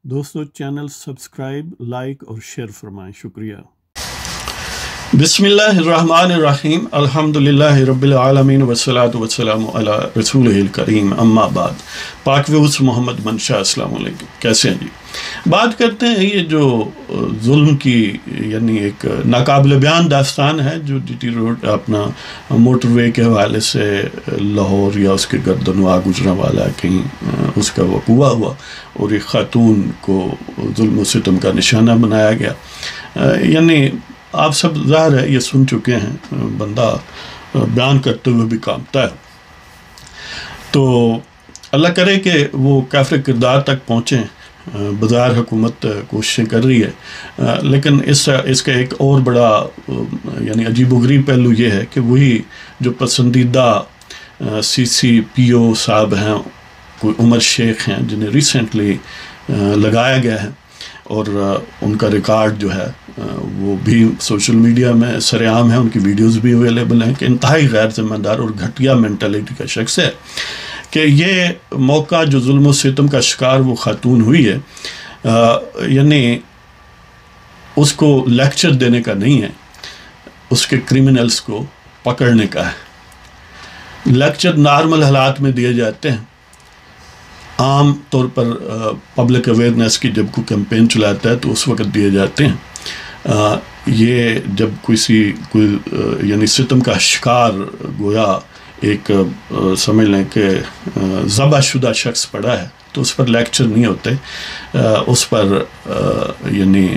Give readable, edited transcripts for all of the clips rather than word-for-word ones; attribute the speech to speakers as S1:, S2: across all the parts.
S1: دوستو channel subscribe like اور share فرمائیں، شکریہ۔
S2: بسم اللہ الرحمن الرحیم، الحمدللہ رب العالمین والصلاة والسلام علی رسولہ الکریم، اما بعد۔ پاک ویوز محمد منشا، السلام علیکم، کیسے ہیں جی؟ بات کرتے ہیں یہ جو ظلم کی یعنی ایک ناقابل بیان داستان ہے جو جی ٹی روڈ اپنا موٹر وے کے حوالے سے لاہور یا اس کے گردنواں گجرا والا کہیں اس کا وقوع ہوا اور ایک خاتون کو ظلم و ستم کا نشانہ بنایا گیا۔ یعنی آپ سب ظاہر ہے یہ سن چکے ہیں، بندہ بیان کرتے ہوئے بھی کانپتا ہے۔ تو اللہ کرے کہ وہ کافر کردار تک پہنچیں۔ بظاہر حکومت کوششیں کر رہی ہے، لیکن اس کا ایک اور بڑا یعنی عجیب و غریب پہلو یہ ہے کہ وہی جو پسندیدہ سی سی پی او صاحب ہیں، کوئی عمر شیخ ہیں جنہیں ریسنٹلی لگایا گیا ہے، اور ان کا ریکارڈ جو ہے وہ بھی سوشل میڈیا میں سر عام ہے، ان کی ویڈیوز بھی اویلیبل ہیں کہ انتہائی غیر ذمہ دار اور گھٹیا مینٹلٹی کا شخص ہے کہ یہ موقع جو ظلم و ستم کا شکار وہ خاتون ہوئی ہے، یعنی اس کو لیکچر دینے کا نہیں ہے، اس کے کرمنلز کو پکڑنے کا ہے۔ لیکچر نارمل حالات میں دیے جاتے ہیں، عام طور پر پبلک اویئرنیس کی جب کوئی کیمپین چلاتا ہے تو اس وقت دیے جاتے ہیں۔ یہ جب کوئی یعنی ستم کا شکار گویا ایک سمجھ لیں کہ ذبح شدہ شخص پڑا ہے تو اس پر لیکچر نہیں ہوتے، اس پر یعنی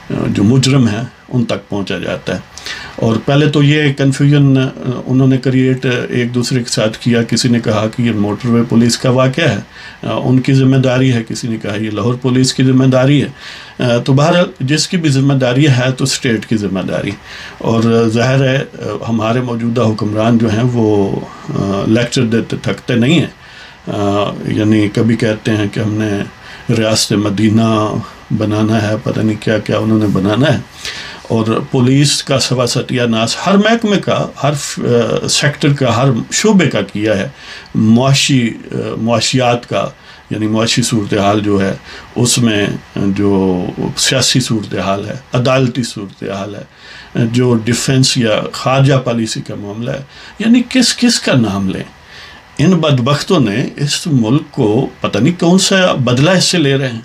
S2: جو مجرم ہیں ان تک پہنچا جاتا ہے۔ اور پہلے تو یہ کنفیوژن انہوں نے کریٹ ایک دوسرے کے ساتھ کیا، کسی نے کہا کہ یہ موٹر وے پولیس کا واقعہ ہے، ان کی ذمہ داری ہے، کسی نے کہا یہ لاہور پولیس کی ذمہ داری ہے۔ تو بہرحال جس کی بھی ذمہ داری ہے تو اسٹیٹ کی ذمہ داری، اور ظاہر ہے ہمارے موجودہ حکمران جو ہیں وہ لیکچر دیتے تھکتے نہیں ہیں، یعنی کبھی کہتے ہیں کہ ہم نے ریاست مدینہ بنانا ہے، پتہ نہیں کیا کیا انہوں نے بنانا ہے، اور پولیس کا سوا ستیہ ناس ہر محکمے کا، ہر سیکٹر کا، ہر شعبے کا کیا ہے۔ معاشیات کا یعنی معاشی صورتحال جو ہے اس میں جو سیاسی صورتحال ہے، عدالتی صورتحال ہے، جو ڈیفنس یا خارجہ پالیسی کا معاملہ ہے، یعنی کس کس کا نام لیں۔ ان بدبختوں نے اس ملک کو پتہ نہیں کون سا بدلہ اس سے لے رہے ہیں،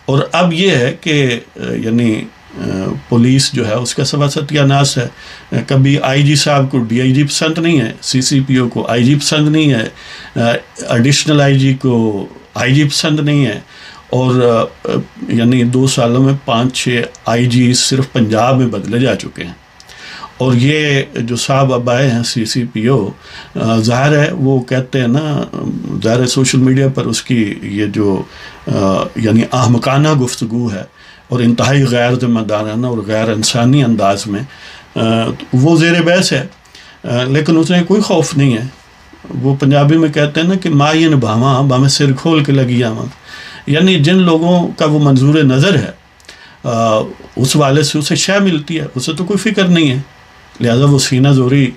S2: اور اب یہ ہے کہ یعنی پولیس جو ہے اس کا سوا ستیہ ناس ہے۔ کبھی آئی جی صاحب کو ڈی آئی جی پسند نہیں ہے، سی سی پی او کو آئی جی پسند نہیں ہے، ایڈیشنل آئی جی کو آئی جی پسند نہیں ہے، اور یعنی 2 سالوں میں 5-6 آئی جی صرف پنجاب میں بدلے جا چکے ہیں۔ اور یہ جو صاحب اب آئے ہیں سی سی پی او، ظاہر ہے وہ کہتے ہیں نا، ظاہر ہے سوشل میڈیا پر اس کی یہ جو یعنی احمقانہ گفتگو ہے اور انتہائی غیر ذمہ دارانہ اور غیر انسانی انداز میں وہ زیر بحث ہے، لیکن اس میں کوئی خوف نہیں ہے۔ وہ پنجابی میں کہتے ہیں نا کہ مائن بھاواں بامیں سر کھول کے لگی آواں، یعنی جن لوگوں کا وہ منظور نظر ہے اس والے سے اسے شے ملتی ہے، اسے تو کوئی فکر نہیں ہے، لہذا وہ سینہ زوری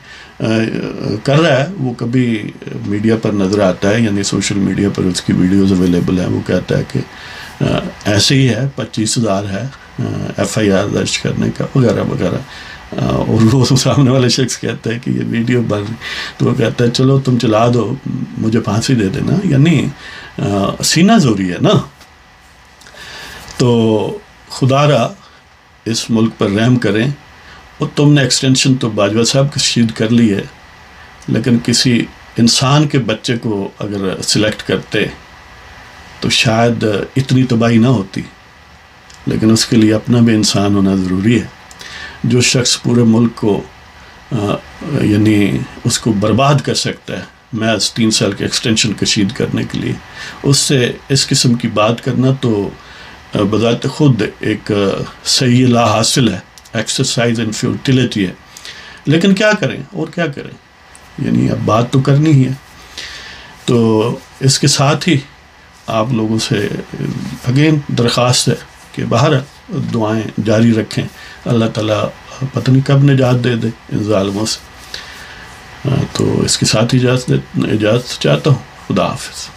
S2: کر رہا ہے۔ وہ کبھی میڈیا پر نظر آتا ہے، یعنی سوشل میڈیا پر اس کی ویڈیوز اویلیبل ہیں، وہ کہتا ہے کہ ایسے ہی ہے، 25,000 ہے ایف آئی آر درج کرنے کا وغیرہ وغیرہ، اور وہ سامنے والے شخص کہتا ہے کہ یہ ویڈیو بن، تو وہ کہتا ہے چلو تم چلا دو، مجھے پھانسی دے دینا، یعنی سینہ زوری ہے نا۔ تو خدا را اس ملک پر رحم کریں، اور تم نے ایکسٹینشن تو باجوہ صاحب کی شہید کر لی ہے، لیکن کسی انسان کے بچے کو اگر سلیکٹ کرتے تو شاید اتنی تباہی نہ ہوتی، لیکن اس کے لیے اپنا بھی انسان ہونا ضروری ہے۔ جو شخص پورے ملک کو یعنی اس کو برباد کر سکتا ہے محض 3 سال کے ایکسٹینشن کشید کرنے کے لیے، اس سے اس قسم کی بات کرنا تو بذات خود ایک صحیح لا حاصل ہے، ایکسرسائز ان فیوٹیلیٹی ہے، لیکن کیا کریں اور کیا کریں، یعنی اب بات تو کرنی ہی ہے۔ تو اس کے ساتھ ہی آپ لوگوں سے اگین درخواست ہے کہ باہر دعائیں جاری رکھیں، اللہ تعالیٰ پتہ نہیں کب نجات دے دے ان ظالموں سے۔ تو اس کے ساتھ اجازت چاہتا ہوں، خدا حافظ۔